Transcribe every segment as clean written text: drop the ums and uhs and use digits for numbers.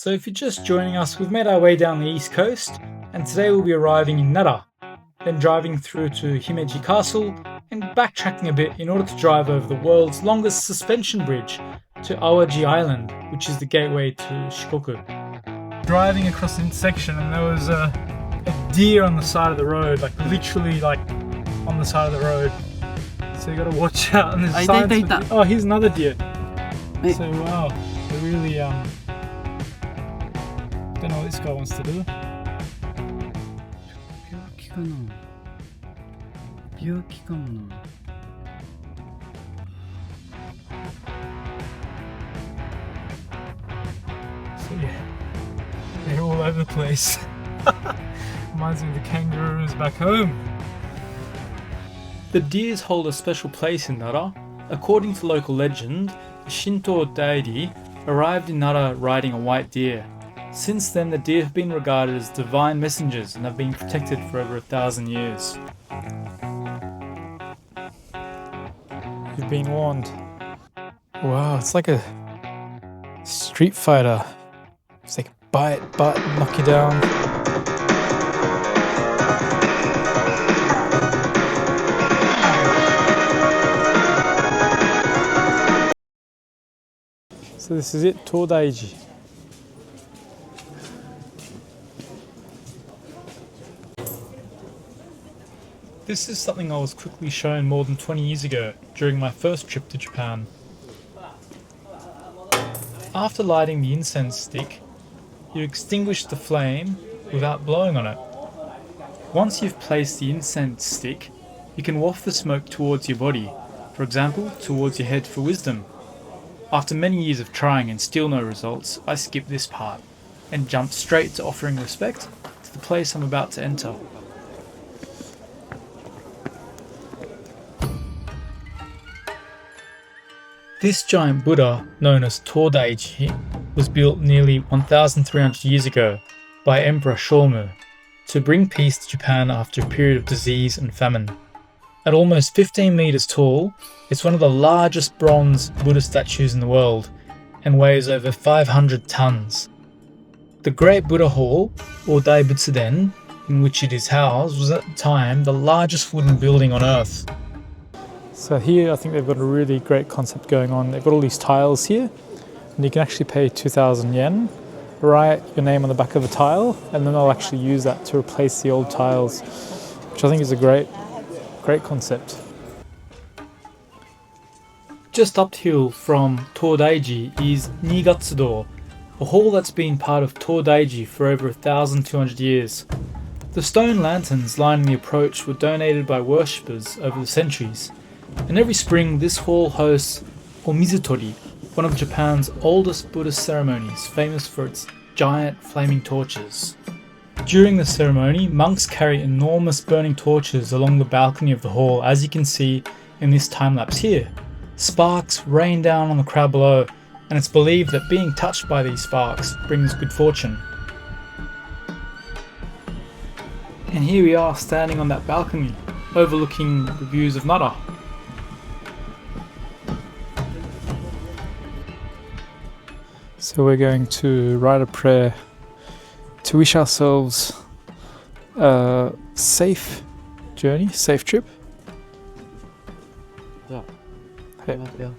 So if you're just joining us, we've made our way down the east coast, and today we'll be arriving in Nara, then driving through to Himeji Castle, and backtracking a bit in order to drive over the world's longest suspension bridge to Awaji Island, which is the gateway to Shikoku. Driving across the intersection, and there was a deer on the side of the road, literally on the side of the road. So you gotta watch out. And there's signs oh, here's another deer. So wow, they really don't know what this guy wants to do. So yeah, they're all over the place. Reminds me of the kangaroos back home. The deers hold a special place in Nara. According to local legend, the Shinto deity arrived in Nara riding a white deer. Since then, the deer have been regarded as divine messengers and have been protected for over 1,000 years. You've been warned. Wow, it's like a Street Fighter. It's like bite, knock you down. So this is it, Todaiji. This is something I was quickly shown more than 20 years ago during my first trip to Japan. After lighting the incense stick, you extinguish the flame without blowing on it. Once you've placed the incense stick, you can waft the smoke towards your body, for example, towards your head for wisdom. After many years of trying and still no results, I skipped this part and jumped straight to offering respect to the place I'm about to enter. This giant Buddha, known as Todaiji, was built nearly 1,300 years ago by Emperor Shomu to bring peace to Japan after a period of disease and famine. At almost 15 meters tall, it's one of the largest bronze Buddha statues in the world and weighs over 500 tons. The Great Buddha Hall, or Daibutsu-den, in which it is housed, was at the time the largest wooden building on earth. So here I think they've got a really great concept going on. They've got all these tiles here, and you can actually pay 2,000 yen, write your name on the back of a tile, and then they'll actually use that to replace the old tiles, which I think is a great concept. Just uphill from Todaiji is Nigatsudo, a hall that's been part of Todaiji for over 1,200 years. The stone lanterns lining the approach were donated by worshippers over the centuries, and every spring this hall hosts Omizutori, one of Japan's oldest Buddhist ceremonies, famous for its giant flaming torches. During the ceremony, monks carry enormous burning torches along the balcony of the hall, as you can see in this time-lapse here. Sparks rain down on the crowd below, and it's believed that being touched by these sparks brings good fortune. And here we are standing on that balcony, overlooking the views of Nara. So we're going to write a prayer to wish ourselves a safe journey, safe trip. Yeah. Hey. Yeah.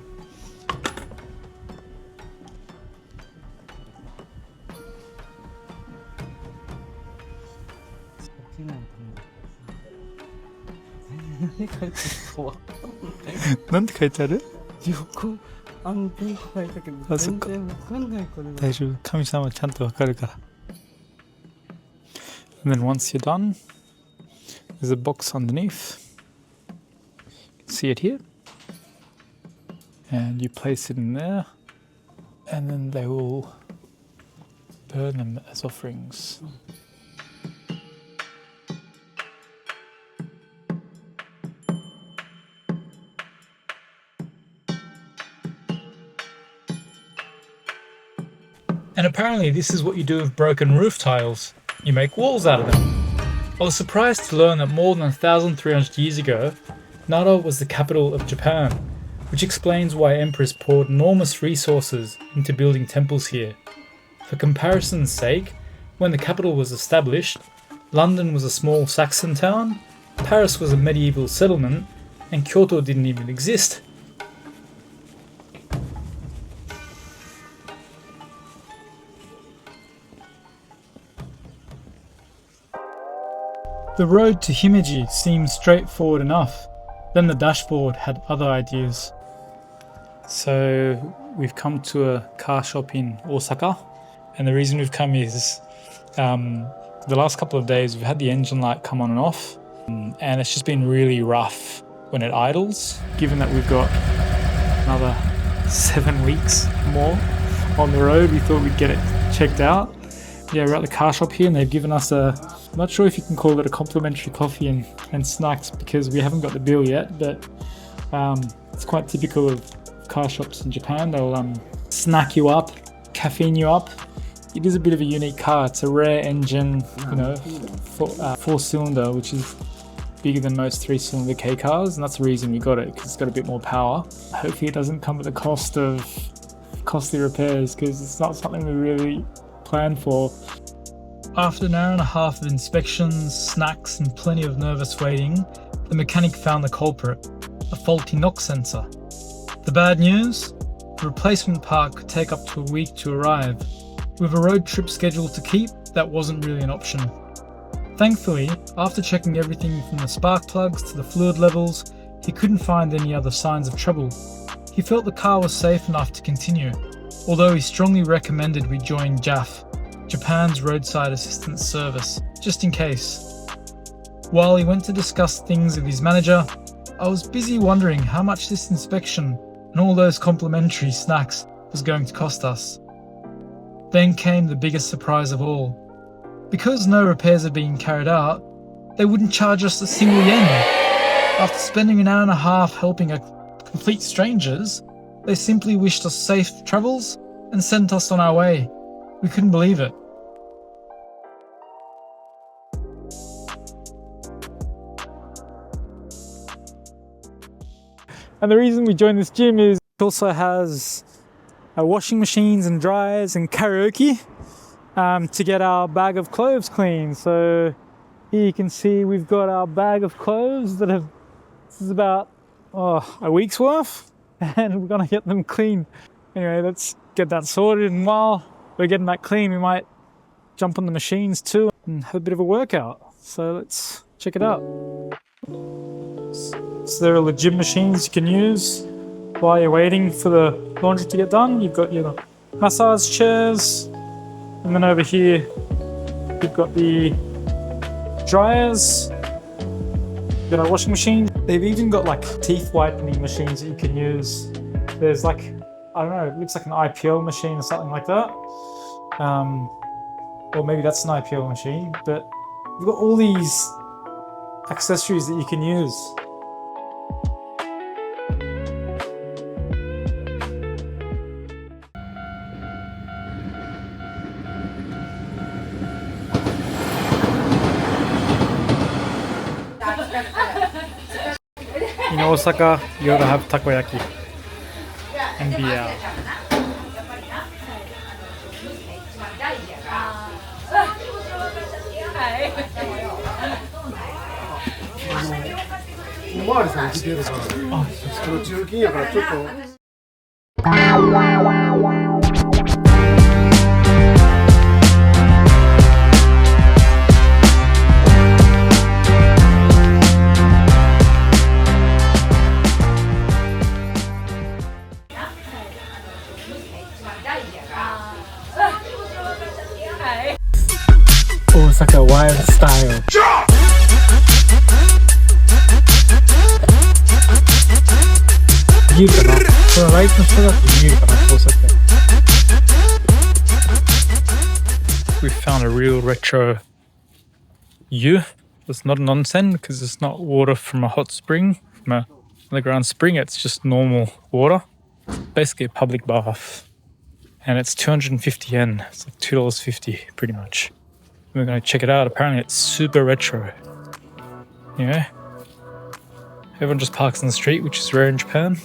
And then once you're done, there's a box underneath. You can see it here. And you place it in there, and then they will burn them as offerings. And apparently this is what you do with broken roof tiles. You make walls out of them. I was surprised to learn that more than 1,300 years ago, Nara was the capital of Japan, which explains why emperors poured enormous resources into building temples here. For comparison's sake, when the capital was established, London was a small Saxon town, Paris was a medieval settlement, and Kyoto didn't even exist. The road to Himeji seemed straightforward enough, then the dashboard had other ideas. So we've come to a car shop in Osaka, and the reason we've come is the last couple of days we've had the engine light come on and off, and it's just been really rough when it idles. Given that we've got another 7 weeks more on the road, we thought we'd get it checked out. Yeah, we're at the car shop here and they've given us I'm not sure if you can call it a complimentary coffee and snacks because we haven't got the bill yet, but it's quite typical of car shops in Japan. They'll snack you up, caffeine you up. It is a bit of a unique car. It's a rare engine, four-cylinder, which is bigger than most three-cylinder K cars, and that's the reason we got it, because it's got a bit more power. Hopefully it doesn't come at the cost of costly repairs, because it's not something we really planned for. After an hour and a half of inspections, snacks, and plenty of nervous waiting, the mechanic found the culprit, a faulty knock sensor. The bad news? The replacement part could take up to a week to arrive. With a road trip scheduled to keep, that wasn't really an option. Thankfully, after checking everything from the spark plugs to the fluid levels, he couldn't find any other signs of trouble. He felt the car was safe enough to continue, although he strongly recommended we join JAF, Japan's Roadside Assistance Service, just in case. While he went to discuss things with his manager, I was busy wondering how much this inspection and all those complimentary snacks was going to cost us. Then came the biggest surprise of all. Because no repairs had been carried out, they wouldn't charge us a single yen. After spending an hour and a half helping complete strangers, they simply wished us safe travels and sent us on our way. We couldn't believe it. And the reason we joined this gym is it also has washing machines and dryers and karaoke to get our bag of clothes clean. So here you can see we've got our bag of clothes this is about a week's worth, and we're gonna get them clean. Anyway, let's get that sorted, and while we're getting that clean, we might jump on the machines too and have a bit of a workout. So let's check it out. So there are legit machines you can use while you're waiting for the laundry to get done. You've got your massage chairs, and then over here you've got the dryers, you've got a washing machine. They've even got like teeth whitening machines that you can use. There's like, I don't know, it looks like an IPL machine or something like that. Or maybe that's an IPL machine, but you've got all these accessories that you can use. In Osaka, you gotta have takoyaki and beer. Osaka wild style. We found a real retro U. It's not an onsen because it's not water from a hot spring, from an underground spring. It's just normal water. Basically a public bath. And it's 250 yen. It's like $2.50 pretty much. We're going to check it out. Apparently it's super retro. Yeah. Everyone just parks in the street, which is rare in Japan.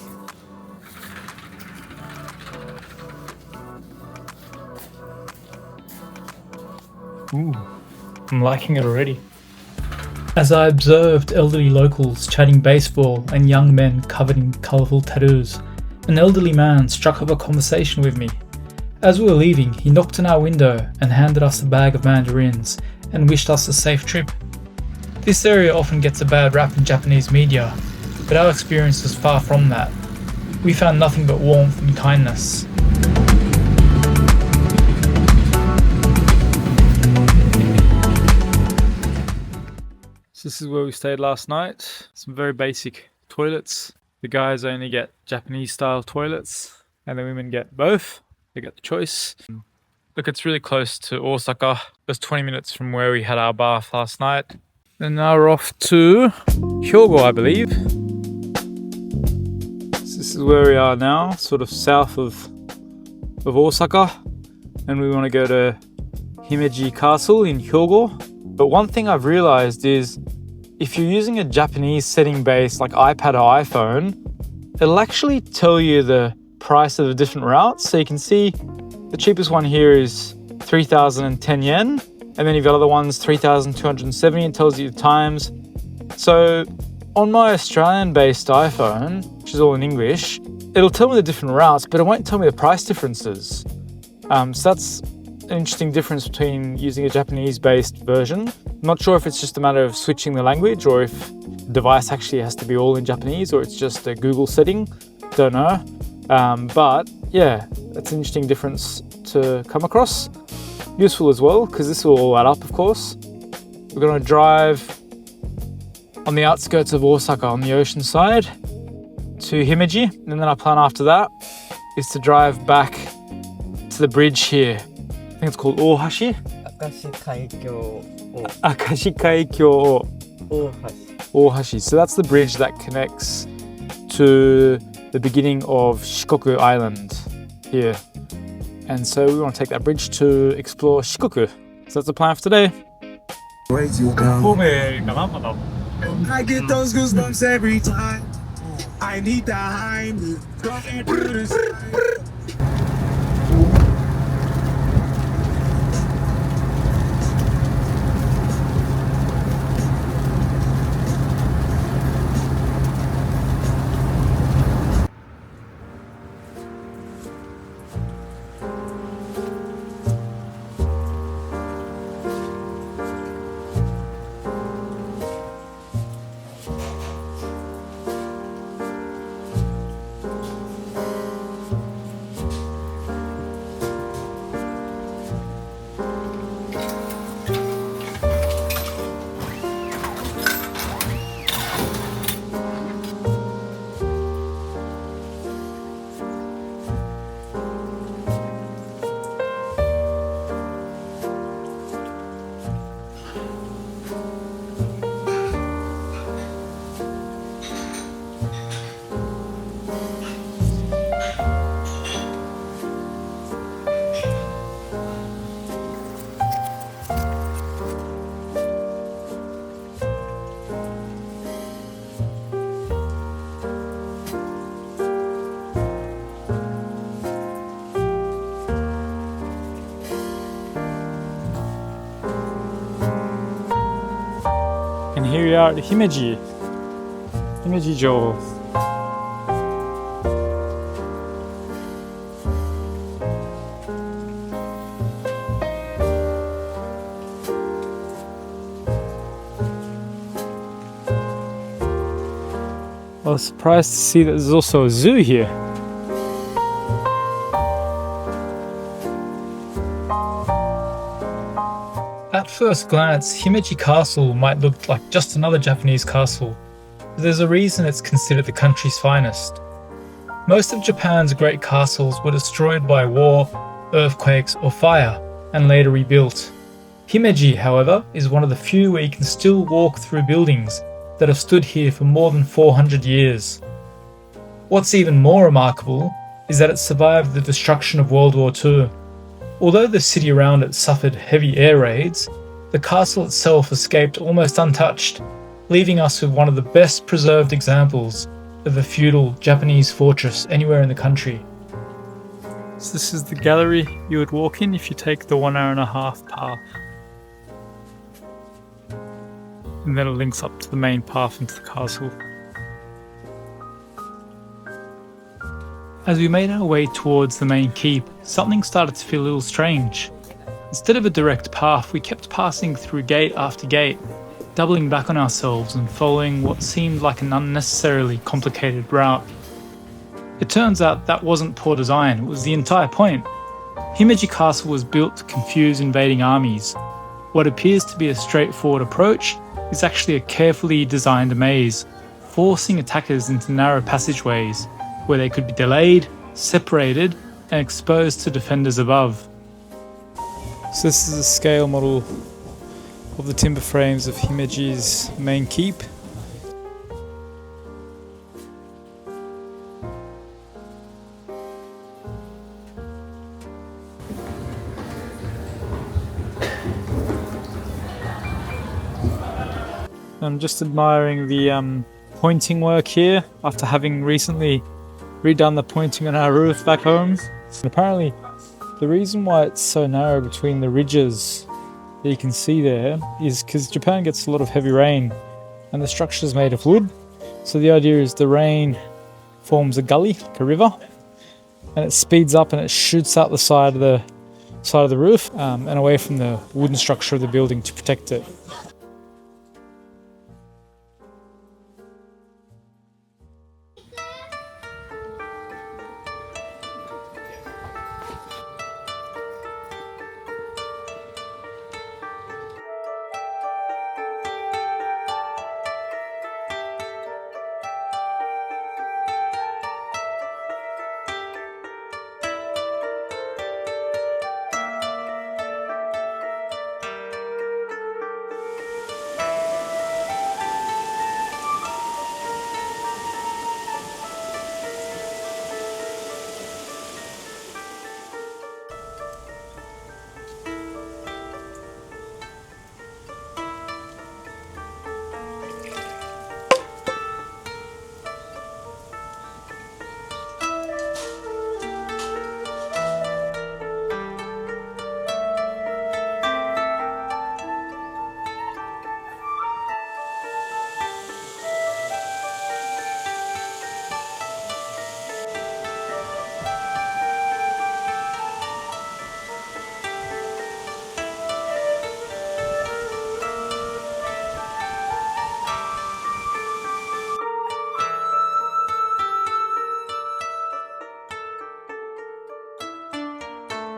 Ooh, I'm liking it already. As I observed elderly locals chatting baseball and young men covered in colourful tattoos, an elderly man struck up a conversation with me. As we were leaving, he knocked on our window and handed us a bag of mandarins and wished us a safe trip. This area often gets a bad rap in Japanese media, but our experience was far from that. We found nothing but warmth and kindness. So this is where we stayed last night. Some very basic toilets. The guys only get Japanese style toilets and the women get both. They get the choice. Look, it's really close to Osaka. Just 20 minutes from where we had our bath last night. And now we're off to Hyogo, I believe. So this is where we are now, sort of south of Osaka. And we want to go to Himeji Castle in Hyogo. But one thing I've realized is if you're using a Japanese setting base like iPad or iPhone, it'll actually tell you the price of the different routes. So you can see the cheapest one here is 3,010 yen. And then you've got other ones, 3,270, and tells you the times. So on my Australian-based iPhone, which is all in English, it'll tell me the different routes, but it won't tell me the price differences. So that's an interesting difference between using a Japanese-based version. I'm not sure if it's just a matter of switching the language or if the device actually has to be all in Japanese or it's just a Google setting. Don't know. But yeah, that's an interesting difference to come across. Useful as well, because this will all add up, of course. We're going to drive on the outskirts of Osaka on the ocean side to Himeji, and then our plan after that is to drive back to the bridge here. I think it's called Ohashi. Akashi Kaikyō Akashi Kaikyō Ohashi. So that's the bridge that connects to the beginning of Shikoku Island here. And so we want to take that bridge to explore Shikoku. So that's the plan for today. I get those goosebumps every time. I need the Heimlich. Don't do this. And here we are at Himeji Jo. I was surprised to see that there's also a zoo here. At first glance, Himeji Castle might look like just another Japanese castle, but there's a reason it's considered the country's finest. Most of Japan's great castles were destroyed by war, earthquakes, or fire, and later rebuilt. Himeji, however, is one of the few where you can still walk through buildings that have stood here for more than 400 years. What's even more remarkable is that it survived the destruction of World War II. Although the city around it suffered heavy air raids, the castle itself escaped almost untouched, leaving us with one of the best preserved examples of a feudal Japanese fortress anywhere in the country. So this is the gallery you would walk in if you take the 1.5 hour path. and then it links up to the main path into the castle. As we made our way towards the main keep, something started to feel a little strange. Instead of a direct path, we kept passing through gate after gate, doubling back on ourselves and following what seemed like an unnecessarily complicated route. It turns out that wasn't poor design, it was the entire point. Himeji Castle was built to confuse invading armies. What appears to be a straightforward approach is actually a carefully designed maze, forcing attackers into narrow passageways, where they could be delayed, separated, and exposed to defenders above. So this is a scale model of the timber frames of Himeji's main keep. I'm just admiring the pointing work here after having recently redone the pointing on our roof back home. And apparently the reason why it's so narrow between the ridges that you can see there is because Japan gets a lot of heavy rain and the structure is made of wood. So the idea is the rain forms a gully, like a river, and it speeds up and it shoots out the side of the roof and away from the wooden structure of the building to protect it.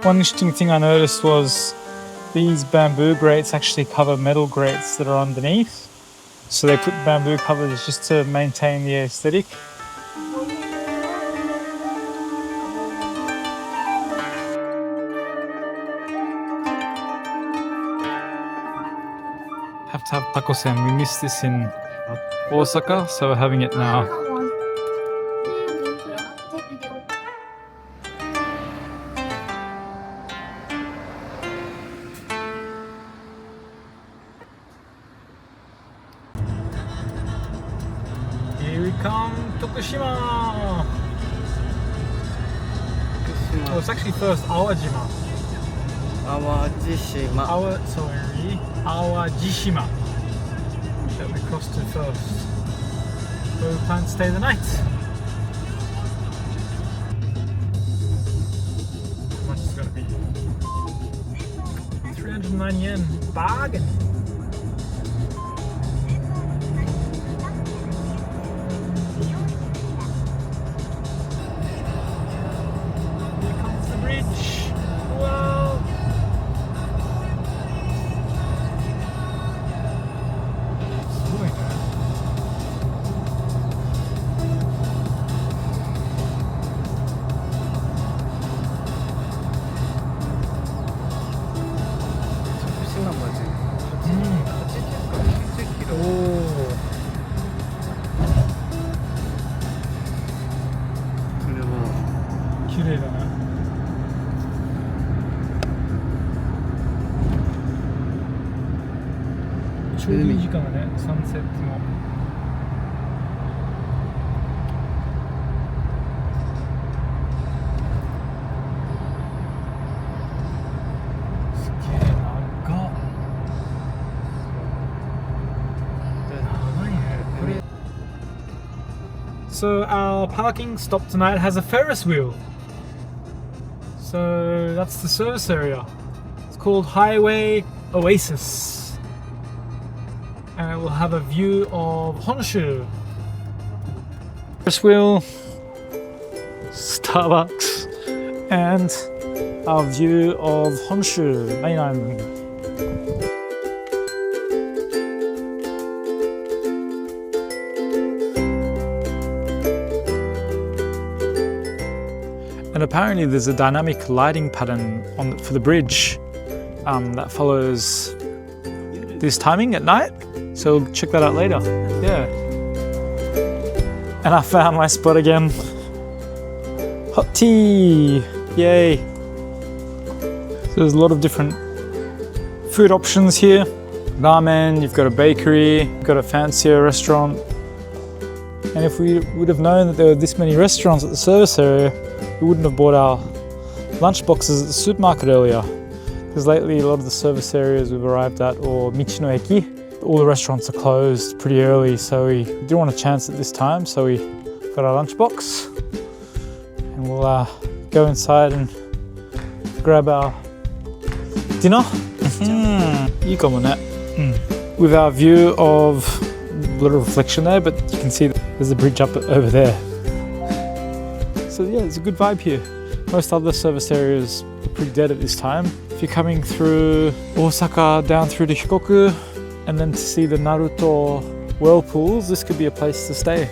One interesting thing I noticed was these bamboo grates actually cover metal grates that are underneath. So they put bamboo covers just to maintain the aesthetic. Have to have taco-sen. We missed this in Osaka, so we're having it now. Here we come, Tokushima! Oh, it's actually first Awajima. Awajishima. Awajishima. That we crossed to first. Where we plan to stay the night. How much is it going to be? 309 yen. Bargain! Sunset もすげえ長っ。So our parking stop tonight has a Ferris wheel. So that's the service area. It's called Highway Oasis. And it will have a view of Honshu. Ferris wheel, Starbucks, and our view of Honshu, main island. And apparently there's a dynamic lighting pattern for the bridge that follows this timing at night. So we'll check that out later. Yeah. And I found my spot again. Hot tea! Yay! So there's a lot of different food options here. Ramen, you've got a bakery, you've got a fancier restaurant. And if we would have known that there were this many restaurants at the service area, we wouldn't have bought our lunch boxes at the supermarket earlier. Because lately a lot of the service areas we've arrived at, or Michi no Eki, all the restaurants are closed pretty early, so we didn't want to chance it this time, so we got our lunch box. And we'll go inside and grab our dinner. With our view of a little reflection there, but you can see there's a bridge up over there. So yeah, it's a good vibe here. Most other service areas are pretty dead at this time. If you're coming through Osaka down through to Shikoku, and then to see the Naruto whirlpools, this could be a place to stay.